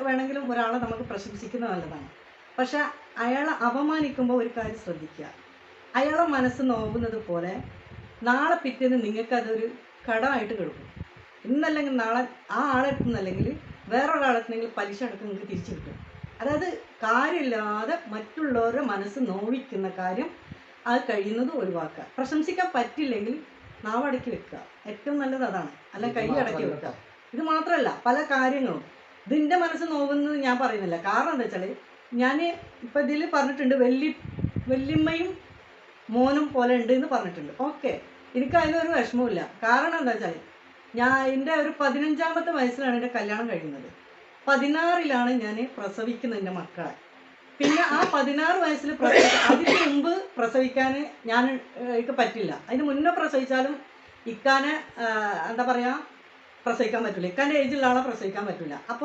വേണമെങ്കിലും ഒരാളെ നമുക്ക് പ്രശംസിക്കുന്നത് നല്ലതാണ്. പക്ഷെ അയാളെ അപമാനിക്കുമ്പോൾ ഒരു കാര്യം ശ്രദ്ധിക്കുക. അയാളെ മനസ്സ് നോവുന്നത് പോലെ നാളെ പിറ്റേന്ന് നിങ്ങൾക്കതൊരു കടമായിട്ട് കിടക്കും. ഇന്നല്ലെങ്കിൽ നാളെ ആ ആളെടുത്തുന്നല്ലെങ്കിൽ വേറൊരാളെത്തുന്നെങ്കിൽ പലിശ അടക്കം നിങ്ങൾക്ക് തിരിച്ചു കിട്ടും. അതായത് കാര്യമില്ലാതെ മറ്റുള്ളവരുടെ മനസ്സ് നോവിക്കുന്ന കാര്യം അത് കഴിയുന്നത് ഒഴിവാക്കുക. പ്രശംസിക്കാൻ പറ്റില്ലെങ്കിൽ നാവടക്കി വെക്കുക, ഏറ്റവും നല്ലത് അതാണ്. അല്ല കൈ അടക്കി വെക്കുക. ഇത് മാത്രമല്ല, പല കാര്യങ്ങളും ഇതിൻ്റെ മനസ്സ് നോവുന്നത് ഞാൻ പറയുന്നില്ല. കാരണം എന്താ വെച്ചാൽ ഞാൻ ഇപ്പം ഇതിൽ പറഞ്ഞിട്ടുണ്ട് വല്യമ്മയും മോനും പോലെ ഉണ്ട് എന്ന് പറഞ്ഞിട്ടുണ്ട്. ഓക്കെ, എനിക്ക് അതിലൊരു വിഷമമില്ല. കാരണം എന്താ വെച്ചാൽ എൻ്റെ ഒരു 15ാമത്തെ വയസ്സിലാണ് എൻ്റെ കല്യാണം കഴിയുന്നത്. 16ലാണ് ഞാൻ പ്രസവിക്കുന്നത് എൻ്റെ മക്കളെ. പിന്നെ ആ 16 വയസ്സിൽ അതിന് മുമ്പ് പ്രസവിക്കാൻ എനിക്ക് പറ്റില്ല. അതിന് മുന്നേ പ്രസവിച്ചാലും ഇക്കാനെ എന്താ പറയുക പ്രസവിക്കാൻ പറ്റില്ല. ഇക്കാൻ്റെ ഏജിലുള്ള ആളെ പ്രസവിക്കാൻ പറ്റില്ല. അപ്പോൾ